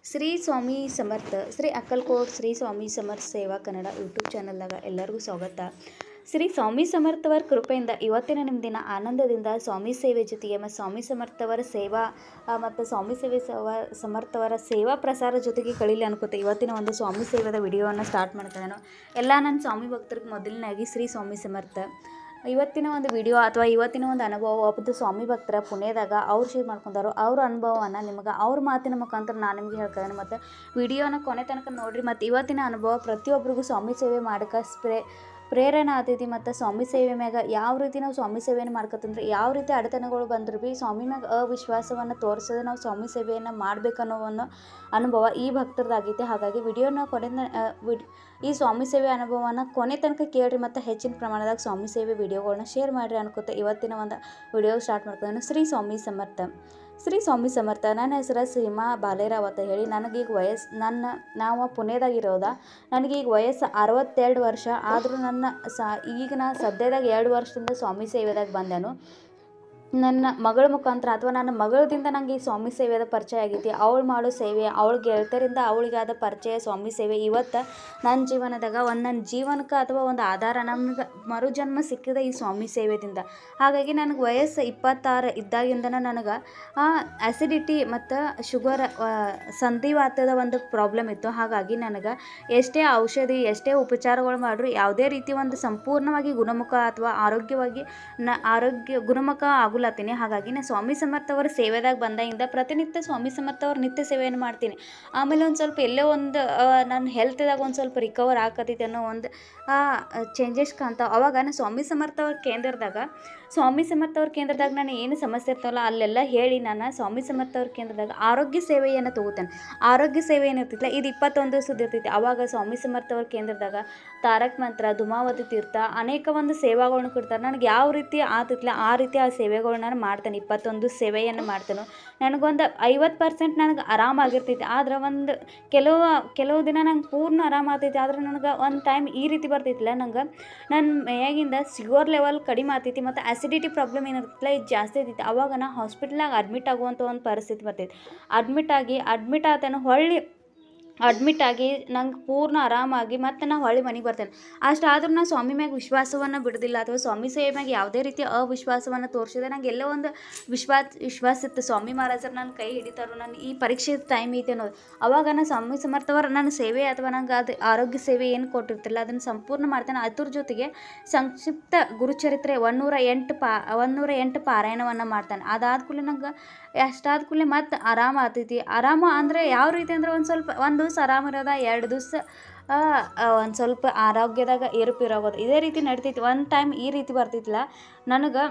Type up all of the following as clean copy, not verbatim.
ಶ್ರೀ ಸ್ವಾಮಿ ಸಮರ್ಥ ಶ್ರೀ ಅಕ್ಕಲ್ಕೋಟ್ ಶ್ರೀ ಸ್ವಾಮಿ ಸಮರ್ಥ ಸೇವಾ ಕನ್ನಡ ಯೂಟ್ಯೂಬ್ ಚಾನಲ್ದಾಗ ಎಲ್ಲರಿಗೂ ಸ್ವಾಗತ. ಶ್ರೀ ಸ್ವಾಮಿ ಸಮರ್ಥವರ ಕೃಪೆಯಿಂದ ಇವತ್ತಿನ ನಿಮ್ಮ ದಿನ ಆನಂದದಿಂದ ಸ್ವಾಮಿ ಸೇವೆ ಜೊತೆಗೆ ಮತ್ತು ಸ್ವಾಮಿ ಸಮರ್ಥವರ ಸೇವಾ ಮತ್ತು ಸ್ವಾಮಿ ಸೇವೆ ಸಮರ್ಥವರ ಸೇವಾ ಪ್ರಸಾರ ಜೊತೆಗೆ ಕಳೀಲಿ ಅನ್ಕೋತೆ ಇವತ್ತಿನ ಒಂದು ಸ್ವಾಮಿ ಸೇವೆದ ವಿಡಿಯೋವನ್ನು ಸ್ಟಾರ್ಟ್ ಮಾಡ್ತಾ ನಾನು ಎಲ್ಲ ನನ್ನ ಸ್ವಾಮಿ ಭಕ್ತರಿಗೆ ಮೊದಲನೇಯಾಗಿ ಶ್ರೀ ಸ್ವಾಮಿ ಸಮರ್ಥ. ಇವತ್ತಿನ ಒಂದು ವಿಡಿಯೋ ಅಥವಾ ಇವತ್ತಿನ ಒಂದು ಅನುಭವ ಒಬ್ಬದು ಸ್ವಾಮಿ ಭಕ್ತರ ಪುಣ್ಯದಾಗ ಅವ್ರು ಶೇರ್ ಮಾಡ್ಕೊಂಡಾರೋ ಅವ್ರ ಅನುಭವವನ್ನು ನಿಮಗೆ ಅವ್ರ ಮಾತಿನ ಮುಖಾಂತರ ನಾನು ನಿಮಗೆ ಹೇಳ್ತೇನೆ. ಮತ್ತು ವಿಡಿಯೋನ ಕೊನೆ ತನಕ ನೋಡಿರಿ. ಮತ್ತು ಇವತ್ತಿನ ಅನುಭವ ಪ್ರತಿಯೊಬ್ಬರಿಗೂ ಸ್ವಾಮಿ ಸೇವೆ ಮಾಡೋಕ್ಕೆ ಪ್ರೇರಣೆ ಆಗ್ತೈತಿ. ಮತ್ತು ಸ್ವಾಮಿ ಸೇವೆ ಮ್ಯಾಗ ಯಾವ ರೀತಿ ನಾವು ಸ್ವಾಮಿ ಸೇವೆಯನ್ನು ಮಾಡ್ಕೊತಂದ್ರೆ ಯಾವ ರೀತಿ ಅಡೆತನಗಳು ಬಂದರೂ ಭೀ ಸ್ವಾಮಿ ಮ್ಯಾಗ ಅವಿಶ್ವಾಸವನ್ನು ತೋರಿಸೋದು ನಾವು ಸ್ವಾಮಿ ಸೇವೆಯನ್ನು ಮಾಡಬೇಕನ್ನೋ ಒಂದು ಅನುಭವ ಈ ಭಕ್ತರದಾಗೈತೆ. ಹಾಗಾಗಿ ವಿಡಿಯೋನ ಈ ಸ್ವಾಮಿ ಸೇವೆ ಅನುಭವನ ಕೊನೆ ತನಕ ಕೇಳಿರಿ ಮತ್ತು ಹೆಚ್ಚಿನ ಪ್ರಮಾಣದಾಗ ಸ್ವಾಮಿ ಸೇವೆ ವಿಡಿಯೋಗಳನ್ನ ಶೇರ್ ಮಾಡಿರಿ ಅನ್ಕೋತ ಇವತ್ತಿನ ಒಂದು ವಿಡಿಯೋ ಸ್ಟಾರ್ಟ್ ಮಾಡ್ಕೊಂಡು ಶ್ರೀ ಸ್ವಾಮಿ ಸಮರ್ಥ. ಶ್ರೀ ಸ್ವಾಮಿ ಸಮರ್ಥ. ನನ್ನ ಹೆಸರು ಸೀಮಾ ಬಾಲೇರಾವ್ ಅಂತ ಹೇಳಿ. ನನಗೀಗ ನಾವು ಪುಣೆದಾಗಿರೋದ. ನನಗೀಗ ವಯಸ್ಸು 62 ವರ್ಷ. ಆದರೂ ಈಗ ನಾ ಸದ್ಯದಾಗ 2 ವರ್ಷದಿಂದ ಸ್ವಾಮಿ ಸೇವೆದಾಗ ಬಂದೆನು. ನನ್ನ ಮಗಳ ಮುಖಾಂತರ ಅಥವಾ ನನ್ನ ಮಗಳದಿಂದ ನನಗೆ ಈ ಸ್ವಾಮಿ ಸೇವೆದ ಪರಿಚಯ ಆಗೈತಿ. ಅವಳು ಮಾಡೋ ಸೇವೆ, ಅವಳ ಗೆಳತರಿಂದ ಅವಳಿಗಾದ ಪರಿಚಯ ಸ್ವಾಮಿ ಸೇವೆ ಇವತ್ತು ನನ್ನ ಜೀವನದಾಗ ನನ್ನ ಜೀವನಕ್ಕೆ ಅಥವಾ ಒಂದು ಆಧಾರ ನಮ್ಗೆ ಮರುಜನ್ಮ ಸಿಕ್ಕಿದೆ ಈ ಸ್ವಾಮಿ ಸೇವೆದಿಂದ. ಹಾಗಾಗಿ ನನಗೆ ವಯಸ್ಸು 26 ಇದ್ದಾಗಿಂದನ ನನಗೆ ಆ್ಯಸಿಡಿಟಿ ಮತ್ತು ಶುಗರ್ ಸಂಧಿವಾತದ ಒಂದು ಪ್ರಾಬ್ಲಮ್ ಇತ್ತು. ಹಾಗಾಗಿ ನನಗೆ ಎಷ್ಟೇ ಔಷಧಿ ಎಷ್ಟೇ ಉಪಚಾರಗಳು ಮಾಡಿದ್ರು ಯಾವುದೇ ರೀತಿ ಒಂದು ಸಂಪೂರ್ಣವಾಗಿ ಗುಣಮುಖ ಅಥವಾ ಆರೋಗ್ಯವಾಗಿ ಗುಣಮುಖ ಆಗಲತ್ತೀನಿ. ಹಾಗಾಗಿ ನಾನು ಸ್ವಾಮಿ ಸಮರ್ಥವರ ಸೇವೆದಾಗ ಬಂದಾಗಿಂದ ಪ್ರತಿನಿತ್ಯ ಸ್ವಾಮಿ ಸಮರ್ಥವ್ರ ನಿತ್ಯ ಸೇವೆಯನ್ನು ಮಾಡ್ತೀನಿ. ಆಮೇಲೆ ಒಂದು ಸ್ವಲ್ಪ ಎಲ್ಲೋ ಒಂದು ನನ್ನ ಹೆಲ್ತ್ದಾಗ ಒಂದು ಸ್ವಲ್ಪ ರಿಕವರ್ ಆಕತೈತಿ ಅನ್ನೋ ಒಂದು ಚೇಂಜಸ್ ಕಾಣ್ತಾವೆ. ಅವಾಗ ನಾನು ಸ್ವಾಮಿ ಸಮರ್ಥವ್ರ ಕೇಂದ್ರದಾಗ ನಾನು ಏನು ಸಮಸ್ಯೆ ಇರ್ತಾವಲ್ಲ ಅಲ್ಲೆಲ್ಲ ಹೇಳಿ ನಾನು ಸ್ವಾಮಿ ಸಮರ್ಥವ್ರ ಕೇಂದ್ರದಾಗ ಆರೋಗ್ಯ ಸೇವೆಯನ್ನು ತೊಗೋತೇನೆ. ಆರೋಗ್ಯ ಸೇವೆ ಏನಿರ್ತೈತಿಲ್ಲ ಇದು 21 ದಿವಸದ ಇರ್ತೈತಿ. ಆವಾಗ ಸ್ವಾಮಿ ಸಮರ್ಥವ್ರ ಕೇಂದ್ರದಾಗ ತಾರಕ ಮಂತ್ರ, ಧೂಮಾವತಿ ತೀರ್ಥ ಅನೇಕ ಒಂದು ಸೇವೆಗಳನ್ನ ಕೊಡ್ತಾರೆ. ನನಗೆ ಯಾವ ರೀತಿ ಆಗ್ತೈತಿಲ್ಲ ಆ ರೀತಿ ಆ ಸೇವೆಗಳನ್ನ ನಾನು ಮಾಡ್ತೇನೆ. 21 ಸೇವೆಯನ್ನು ಮಾಡ್ತೇನೆ. ನನಗೊಂದು 50% ನನಗೆ ಆರಾಮಾಗಿರ್ತೈತಿ. ಆದ್ರೆ ಒಂದು ಕೆಲವು ದಿನ ನಂಗೆ ಪೂರ್ಣ ಆರಾಮಾಗ್ತೈತಿ. ಆದ್ರೆ ನನಗೆ ಒಂದು ಟೈಮ್ ಈ ರೀತಿ ಬರ್ತೈತಿಲ್ಲ, ನಂಗೆ ನನ್ನ ಮೈಯಾಗಿಂದ ಶುಗರ್ ಲೆವೆಲ್ ಕಡಿಮೆ ಆಗ್ತೈತಿ ಮತ್ತು ಆ್ಯಸಿಡಿಟಿ ಪ್ರಾಬ್ಲಮ್ ಏನಿರ್ತೈತಿಲ್ಲ ಇದು ಜಾಸ್ತಿ ಐತೈತಿ. ಆವಾಗ ನಾ ಹಾಸ್ಪಿಟ್ಲಾಗ ಅಡ್ಮಿಟ್ ಆಗುವಂಥ ಒಂದು ಪರಿಸ್ಥಿತಿ ಬರ್ತೈತಿ. ಅಡ್ಮಿಟ್ ಆತೇನೆ. ಅಡ್ಮಿಟ್ ಆಗಿ ನಂಗೆ ಪೂರ್ಣ ಆರಾಮಾಗಿ ಮತ್ತು ನಾನು ಹೊಳ್ಳಿ ಮನೆಗೆ ಬರ್ತೇನೆ. ಅಷ್ಟಾದ್ರೂ ನಾನು ಸ್ವಾಮಿ ಮ್ಯಾಗ ವಿಶ್ವಾಸವನ್ನು ಬಿಡೋದಿಲ್ಲ ಅಥವಾ ಸ್ವಾಮಿ ಸೇವೆ ಮ್ಯಾಗ ಯಾವುದೇ ರೀತಿ ಅವಿಶ್ವಾಸವನ್ನು ತೋರಿಸಿದೆ. ನಂಗೆ ಎಲ್ಲೋ ಒಂದು ವಿಶ್ವಾಸ ಇತ್ತು ಸ್ವಾಮಿ ಮಹಾರಾಜರು ನನ್ನ ಕೈ ಹಿಡಿತಾರೋ, ನಾನು ಈ ಪರೀಕ್ಷೆ ಟೈಮ್ ಐತೆ ಅನ್ನೋದು. ಅವಾಗ ನಾನು ಸ್ವಾಮಿ ಸಮರ್ಥವರ ನನ್ನ ಸೇವೆ ಅಥವಾ ನಂಗೆ ಅದು ಆರೋಗ್ಯ ಸೇವೆ ಏನು ಕೊಟ್ಟಿರ್ತಿಲ್ಲ ಅದನ್ನು ಸಂಪೂರ್ಣ ಮಾಡ್ತೇನೆ. ಅದ್ರ ಜೊತೆಗೆ ಸಂಕ್ಷಿಪ್ತ ಗುರುಚರಿತ್ರೆ 108 ಪಾರಾಯಣವನ್ನು ಮಾಡ್ತಾನೆ. ಅದಾದ ಕೂಡಲೇ ನಂಗೆ ಅಷ್ಟಾದ ಕೂಡಲೇ ಮತ್ತು ಆರಾಮ ಆಗ್ತೈತಿ. ಆರಾಮ ಅಂದರೆ ಯಾವ ರೀತಿ ಅಂದರೆ ಒಂದು ದಿವಸ ಆರಾಮಿರೋದ 2 ದಿವಸ ಒಂದು ಸ್ವಲ್ಪ ಆರೋಗ್ಯದಾಗ ಏರುಪೇರಾಗೋದು ಇದೇ ರೀತಿ ನಡಿತೈತಿ. ಒಂದು ಟೈಮ್ ಈ ರೀತಿ ಬರ್ತೈತಿಲ್ಲ ನನಗೆ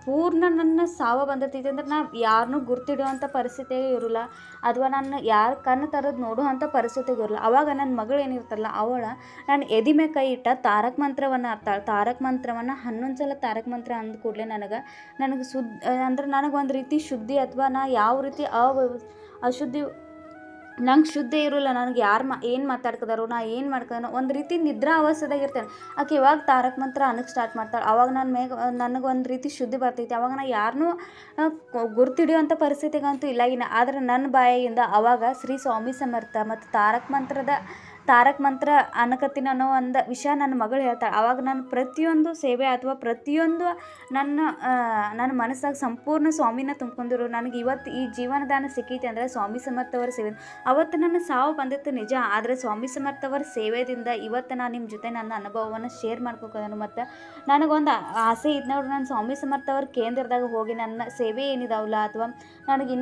ಪೂರ್ಣ ನನ್ನ ಸಾವು ಬಂದಿರ್ತೈತಿ ಅಂದ್ರೆ ನಾ ಯಾರನ್ನೂ ಗುರ್ತಿಡುವಂಥ ಪರಿಸ್ಥಿತಿಗೆ ಇರೋಲ್ಲ ಅಥವಾ ನಾನು ಯಾರು ಕಣ್ಣು ತರೋದು ನೋಡುವಂಥ ಪರಿಸ್ಥಿತಿಗೆ ಇರೋಲ್ಲ. ಆವಾಗ ನನ್ನ ಮಗಳು ಏನಿರ್ತಲ್ಲ ನಾನು ಎದೆ ಮೇಲೆ ಕೈ ಇಟ್ಟ ತಾರಕ ಮಂತ್ರವನ್ನು ಅರ್ತಾಳೆ. ತಾರಕ ಮಂತ್ರವನ್ನು 11 ಸಲ ತಾರಕ ಮಂತ್ರ ಅಂದ ಕೂಡಲೇ ನನಗೆ ಅಂದ್ರೆ ನನಗೊಂದು ರೀತಿ ಶುದ್ಧಿ ಅಥವಾ ನಾ ಯಾವ ರೀತಿ ಅಶುದ್ಧಿ ನಂಗೆ ಶುದ್ಧಿ ಇರೋಲ್ಲ. ನನಗೆ ಏನು ಮಾತಾಡ್ಕೋದಾರೋ ನಾ ಏನು ಮಾಡ್ಕೋನೋ ಒಂದು ರೀತಿ ನಿದ್ರಾ ಅವಸ್ಥೆದಾಗ ಇರ್ತೇನೆ. ಆಕೆ ಇವಾಗ ತಾರಕ ಮಂತ್ರ ಅನ್ನಕ್ಕೆ ಸ್ಟಾರ್ಟ್ ಮಾಡ್ತಾಳೆ. ಆವಾಗ ನನಗೊಂದು ರೀತಿ ಶುದ್ಧಿ ಬರ್ತೈತಿ. ಆವಾಗ ನಾ ಯಾರನ್ನೂ ಗುರ್ತಿಡಿಯುವಂಥ ಪರಿಸ್ಥಿತಿಗಂತೂ ಇಲ್ಲಾಗಿನ. ಆದರೆ ನನ್ನ ಬಾಯಿಯಿಂದ ಆವಾಗ ಶ್ರೀ ಸ್ವಾಮಿ ಸಮರ್ಥ ಮತ್ತು ತಾರಕ ಮಂತ್ರ ಅನ್ನಕತ್ತೀನಿ ಅನ್ನೋ ಒಂದು ವಿಷಯ ನನ್ನ ಮಗಳು ಹೇಳ್ತಾಳೆ. ಆವಾಗ ನಾನು ಪ್ರತಿಯೊಂದು ಸೇವೆ ಅಥವಾ ಪ್ರತಿಯೊಂದು ನನ್ನ ಮನಸ್ಸಾಗ ಸಂಪೂರ್ಣ ಸ್ವಾಮಿನ ತುಂಬ್ಕೊಂಡಿರು. ನನಗೆ ಇವತ್ತು ಈ ಜೀವನದಾನ ಸಿಕ್ಕೈತಿ ಅಂದರೆ ಸ್ವಾಮಿ ಸಮರ್ಥವರ ಸೇವೆ. ಅವತ್ತು ನನ್ನ ಸಾವು ಬಂದಿತ್ತು ನಿಜ, ಆದರೆ ಸ್ವಾಮಿ ಸಮರ್ಥವರ ಸೇವೆಯಿಂದ ಇವತ್ತು ನಾನು ನಿಮ್ಮ ಜೊತೆ ನನ್ನ ಅನುಭವವನ್ನು ಶೇರ್ ಮಾಡ್ಕೋಕೋದನು. ಮತ್ತು ನನಗೊಂದು ಆಸೆ ಇದು ನೋಡಿ, ನಾನು ಸ್ವಾಮಿ ಸಮರ್ಥವರ ಕೇಂದ್ರದಾಗ ಹೋಗಿ ನನ್ನ ಸೇವೆ ಏನಿದಾವಲ್ಲ ಅಥವಾ ನನಗೆ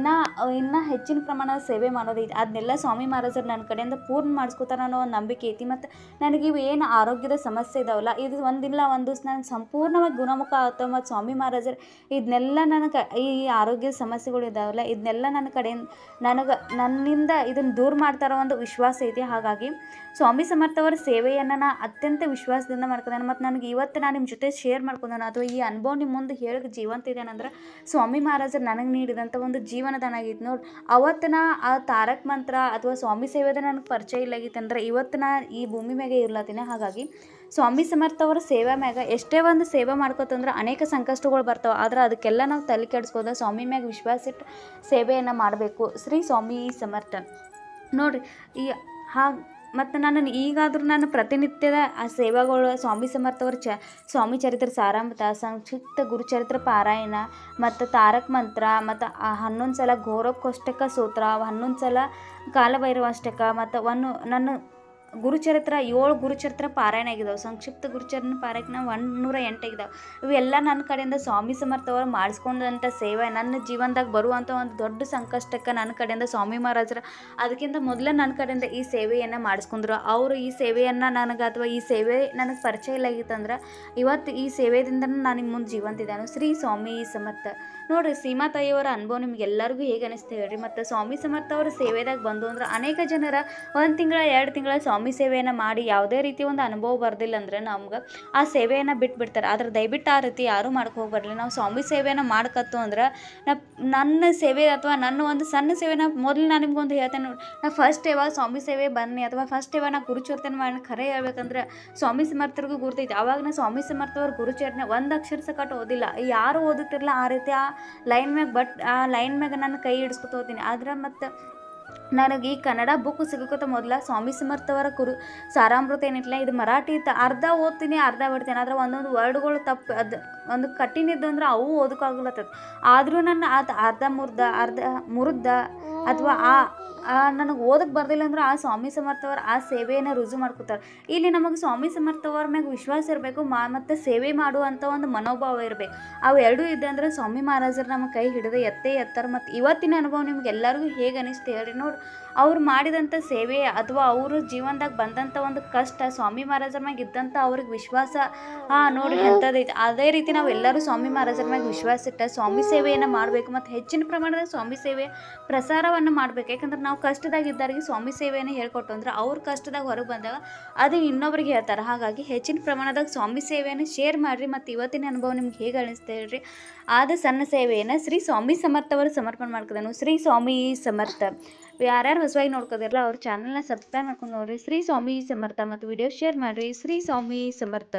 ಇನ್ನೂ ಹೆಚ್ಚಿನ ಪ್ರಮಾಣದ ಸೇವೆ ಮಾಡೋದೈತಿ ಅದನ್ನೆಲ್ಲ ಸ್ವಾಮಿ ಮಹಾರಾಜರು ನನ್ನ ಕಡೆಯಿಂದ ಪೂರ್ಣ ಮಾಡಿಸ್ಕೋತಾರೆ ಅನ್ನೋ ಒಂದು ನಂಬಿಕೆ ಐತಿ. ಮತ್ತು ನನಗೆ ಇವು ಏನು ಆರೋಗ್ಯದ ಸಮಸ್ಯೆ ಇದಾವಲ್ಲ ಇದು ಒಂದಿಲ್ಲ ಒಂದು ದಿವಸ ನನಗೆ ಸಂಪೂರ್ಣವಾಗಿ ಗುಣಮುಖ ಆಗ್ತವೆ. ಮತ್ತು ಸ್ವಾಮಿ ಮಹಾರಾಜರು ಇದನ್ನೆಲ್ಲ ಈ ಆರೋಗ್ಯದ ಸಮಸ್ಯೆಗಳು ಇದಾವಲ್ಲ ಇದನ್ನೆಲ್ಲ ನನ್ನಿಂದ ಇದನ್ನು ದೂರ ಮಾಡ್ತಾರೋ ಒಂದು ವಿಶ್ವಾಸ ಐತಿ. ಹಾಗಾಗಿ ಸ್ವಾಮಿ ಸಮರ್ಥವರ ಸೇವೆಯನ್ನು ನಾನು ಅತ್ಯಂತ ವಿಶ್ವಾಸದಿಂದ ಮಾಡ್ಕೊಂಡಾನೆ. ಮತ್ತು ನನಗೆ ಇವತ್ತು ನಾನು ನಿಮ್ಮ ಜೊತೆ ಶೇರ್ ಮಾಡ್ಕೊಂಡಾನೆ ಅಥವಾ ಈ ಅನುಭವ ನಿಮ್ಮ ಮುಂದೆ ಹೇಳೋಕೆ ಜೀವಂತ ಇದೇನಂದ್ರೆ ಸ್ವಾಮಿ ಮಹಾರಾಜರು ನನಗೆ ನೀಡಿದಂಥ ಒಂದು ಜೀವನದಾನ ಆಗಿತ್ತು ನೋಡಿ. ಅವತ್ತು ಆ ತಾರಕ ಮಂತ್ರ ಅಥವಾ ಸ್ವಾಮಿ ಸೇವೆದ ನನಗೆ ಪರಿಚಯ ಇಲ್ಲಾಗಿತ್ತು ಅಂದ್ರೆ ಇವತ್ತು ನಾ ಈ ಭೂಮಿ ಮ್ಯಾಗೆ ಇರ್ಲತ್ತೀನಿ. ಹಾಗಾಗಿ ಸ್ವಾಮಿ ಸಮರ್ಥ ಅವರ ಸೇವೆ ಮ್ಯಾಗ ಎಷ್ಟೇ ಒಂದು ಸೇವೆ ಮಾಡ್ಕೋತಂದ್ರೆ ಅನೇಕ ಸಂಕಷ್ಟಗಳು ಬರ್ತಾವೆ. ಆದ್ರೆ ಅದಕ್ಕೆಲ್ಲ ನಾವು ತಲೆ ಕೆಡಿಸ್ಕೋದ ಸ್ವಾಮಿ ಮ್ಯಾಗ ವಿಶ್ವಾಸ ಇಟ್ಟು ಸೇವೆಯನ್ನು ಮಾಡಬೇಕು. ಶ್ರೀ ಸ್ವಾಮಿ ಸಮರ್ಥ ನೋಡಿರಿ. ಈ ಹಾಗೆ ಮತ್ತು ಈಗಾದರೂ ನಾನು ಪ್ರತಿನಿತ್ಯದ ಆ ಸೇವೆಗಳು ಸ್ವಾಮಿ ಸಮರ್ಥ ಅವ್ರ ಸ್ವಾಮಿ ಚರಿತ್ರೆ ಸಾರಾಮೃತ, ಸಂಕ್ಷಿಪ್ತ ಗುರುಚರಿತ್ರ ಪಾರಾಯಣ ಮತ್ತು ತಾರಕ ಮಂತ್ರ ಮತ್ತು 11 ಸಲ ಘೋರೋಪಕೋಷ್ಟಕ ಸೂತ್ರ, 11 ಸಲ ಕಾಲಭೈರವಾಷ್ಟಕ ಮತ್ತು ನನ್ನ ಗುರುಚರಿತ್ರ 7 ಗುರುಚರಿತ್ರ ಪಾರಾಯಣ ಆಗಿದ್ದಾವೆ. ಸಂಕ್ಷಿಪ್ತ ಗುರುಚರಿತ್ರ ಪಾರಾಯಣ 108 ಆಗಿದ್ದಾವೆ. ಇವೆಲ್ಲ ನನ್ನ ಕಡೆಯಿಂದ ಸ್ವಾಮಿ ಸಮರ್ಥ ಅವರು ಮಾಡಿಸ್ಕೊಂಡಂಥ ಸೇವೆ ನನ್ನ ಜೀವನದಾಗ ಬರುವಂಥ ಒಂದು ದೊಡ್ಡ ಸಂಕಷ್ಟಕ್ಕೆ ನನ್ನ ಕಡೆಯಿಂದ ಸ್ವಾಮಿ ಮಹಾರಾಜರು ಅದಕ್ಕಿಂತ ಮೊದಲೇ ನನ್ನ ಕಡೆಯಿಂದ ಈ ಸೇವೆಯನ್ನು ಮಾಡಿಸ್ಕೊಂಡ್ರು. ಅವರು ಈ ಸೇವೆಯನ್ನು ನನಗೆ ಅಥವಾ ಈ ಸೇವೆ ನನಗೆ ಪರಿಚಯ ಇಲ್ಲಾಗಿತ್ತಂದ್ರೆ ಇವತ್ತು ಈ ಸೇವೆಯಿಂದ ನಾನು ನಿಮ್ಮ ಮುಂದೆ ಜೀವಂತಿದ್ದಾನು. ಶ್ರೀ ಸ್ವಾಮಿ ಸಮರ್ಥ ನೋಡಿರಿ. ಸೀಮಾ ತಾಯಿಯವರ ಅನುಭವ ನಿಮ್ಗೆಲ್ಲರಿಗೂ ಹೇಗೆ ಅನಿಸ್ತಾ ಹೇಳ್ರಿ. ಮತ್ತು ಸ್ವಾಮಿ ಸಮರ್ಥ ಅವರ ಸೇವೆದಾಗ ಬಂದು ಅಂದ್ರೆ ಅನೇಕ ಜನರ 1 ತಿಂಗಳ 2 ತಿಂಗಳ ಸ್ವಾಮಿ ಸೇವೆಯನ್ನು ಮಾಡಿ ಯಾವುದೇ ರೀತಿ ಒಂದು ಅನುಭವ ಬರ್ದಿಲ್ಲ ಅಂದರೆ ನಮ್ಗೆ ಆ ಸೇವೆಯನ್ನು ಬಿಟ್ಬಿಡ್ತಾರೆ. ಆದ್ರೆ ದಯವಿಟ್ಟು ಆ ರೀತಿ ಯಾರೂ ಮಾಡ್ಕೊ ಹೋಗ್ಬರ್ಲಿ. ನಾವು ಸ್ವಾಮಿ ಸೇವೆಯನ್ನು ಮಾಡ್ಕತ್ತು ಅಂದ್ರೆ ನನ್ನ ಸೇವೆ ಅಥವಾ ನನ್ನ ಒಂದು ಸಣ್ಣ ಸೇವೆನ ಮೊದಲು ನಾನು ನಿಮ್ಗೊಂದು ಹೇಳ್ತೇನೆ ನೋಡಿ. ನಾ ಫಸ್ಟ್ ಯಾವಾಗ ಸ್ವಾಮಿ ಸೇವೆ ಬನ್ನಿ ಅಥವಾ ಫಸ್ಟ್ ಯಾವಾಗ ನಾ ಗುರುಚರಿತ್ರೆ ಮಾಡಿ ಖರೆ ಹೇಳ್ಬೇಕಂದ್ರೆ ಸ್ವಾಮಿ ಸಮರ್ಥರಿಗೂ ಗುರ್ತೈತಿ. ಆವಾಗ ನಾ ಸ್ವಾಮಿ ಸಮರ್ಥ ಅವ್ರ ಗುರುಚರಣೆ 1 ಅಕ್ಷರ ಸಕಟ್ ಓದಿಲ್ಲ. ಯಾರು ಓದುತ್ತಿರಲ್ಲ ಆ ರೀತಿ ಆ ಲೈನ್ ಮ್ಯಾಗ ಆ ಲೈನ್ ಮ್ಯಾಗ ನಾನು ಕೈ ಹಿಡಿಸ್ಕೊತ ಹೋಗ್ತೀನಿ. ಆದ್ರೆ ಮತ್ತು ನನಗೆ ಈ ಕನ್ನಡ ಬುಕ್ ಸಿಗೋಕ್ಕಿಂತ ಮೊದಲ ಸ್ವಾಮಿ ಸಮರ್ಥ ಅವರ ಸಾರಾಮೃತ ಏನಿಲ್ಲ ಇದು ಮರಾಠಿ ಅರ್ಧ ಓದ್ತೀನಿ ಅರ್ಧ ಬಿಡ್ತೀನಿ. ಆದ್ರೆ ಒಂದೊಂದು ವರ್ಡ್ಗಳು ತಪ್ಪು ಅದು ಒಂದು ಕಠಿಣಿದ್ದು ಅಂದ್ರೆ ಅವು ಓದೋಕ್ಕಾಗ್ಲತ್ತದ. ಆದರೂ ನನ್ನ ಅದು ಅರ್ಧ ಮುರ್ದ ಅಥವಾ ನನಗೆ ಓದಕ್ಕೆ ಬರ್ದಿಲ್ಲ ಅಂದ್ರೆ ಆ ಸ್ವಾಮಿ ಸಮರ್ಥ ಅವ್ರು ಆ ಸೇವೆಯನ್ನು ರುಜು ಮಾಡ್ಕೋತಾರೆ. ಇಲ್ಲಿ ನಮಗೆ ಸ್ವಾಮಿ ಸಮರ್ಥ ಅವ್ರ ಮ್ಯಾಗ ವಿಶ್ವಾಸ ಇರಬೇಕು ಮತ್ತು ಸೇವೆ ಮಾಡುವಂಥ ಒಂದು ಮನೋಭಾವ ಇರಬೇಕು. ಅವು ಎರಡೂ ಇದೆ ಅಂದರೆ ಸ್ವಾಮಿ ಮಹಾರಾಜರು ನಮ್ಮ ಕೈ ಹಿಡಿದು ಎತ್ತರ. ಮತ್ತು ಇವತ್ತಿನ ಅನುಭವ ನಿಮ್ಗೆ ಎಲ್ಲರಿಗೂ ಹೇಗೆ ಅನಿಸ್ತು ಹೇಳ್ರಿ. ನೋಡಿ, ಅವ್ರು ಮಾಡಿದಂಥ ಸೇವೆ ಅಥವಾ ಅವರು ಜೀವನದಾಗ ಬಂದಂಥ ಒಂದು ಕಷ್ಟ ಸ್ವಾಮಿ ಮಹಾರಾಜರ ಮ್ಯಾಗ ಇದ್ದಂಥ ಅವ್ರಿಗೆ ವಿಶ್ವಾಸ ನೋಡಿ ಎಂಥದೈತೆ. ಅದೇ ರೀತಿ ನಾವು ಎಲ್ಲರೂ ಸ್ವಾಮಿ ಮಹಾರಾಜರ ಮ್ಯಾಗ ವಿಶ್ವಾಸ ಇಟ್ಟ ಸ್ವಾಮಿ ಸೇವೆಯನ್ನು ಮಾಡಬೇಕು ಮತ್ತು ಹೆಚ್ಚಿನ ಪ್ರಮಾಣದ ಸ್ವಾಮಿ ಸೇವೆ ಪ್ರಸಾರವನ್ನು ಮಾಡಬೇಕು. ಯಾಕಂದ್ರೆ ನಾವು ಕಷ್ಟದಾಗ ಇದ್ದವರಿಗೆ ಸ್ವಾಮಿ ಸೇವೆಯನ್ನು ಹೇಳ್ಕೊಟ್ಟು ಅಂದ್ರೆ ಅವ್ರ ಕಷ್ಟದಾಗ ಹೊರಗೆ ಬಂದಾಗ ಅದು ಇನ್ನೊಬ್ರಿಗೆ ಹೇಳ್ತಾರೆ. ಹಾಗಾಗಿ ಹೆಚ್ಚಿನ ಪ್ರಮಾಣದಾಗ ಸ್ವಾಮಿ ಸೇವೆಯನ್ನು ಶೇರ್ ಮಾಡಿರಿ. ಮತ್ತು ಇವತ್ತಿನ ಅನುಭವ ನಿಮ್ಗೆ ಹೇಗೆ ಅನಿಸ್ತಾ ಹೇಳ್ರಿ. ಆದ ಸಣ್ಣ ಸೇವೆಯನ್ನು ಶ್ರೀ ಸ್ವಾಮಿ ಸಮರ್ಥ ಅವರು ಸಮರ್ಪಣೆ ಮಾಡ್ಕೋದನು. ಶ್ರೀ ಸ್ವಾಮಿ ಸಮರ್ಥ. ಯಾರ್ಯಾರು ಹೊಸವಾಗಿ ನೋಡ್ಕೋದಿರಲ್ಲ ಅವ್ರ ಚಾನಲ್ನ ಸಬ್ಸ್ಕ್ರೈಬ್ ಮಾಡ್ಕೊಂಡು ನೋಡಿರಿ. ಶ್ರೀ ಸ್ವಾಮಿ ಸಮರ್ಥ ಮತ್ತು ವಿಡಿಯೋ ಶೇರ್ ಮಾಡಿರಿ. ಶ್ರೀ ಸ್ವಾಮಿ ಸಮರ್ಥ.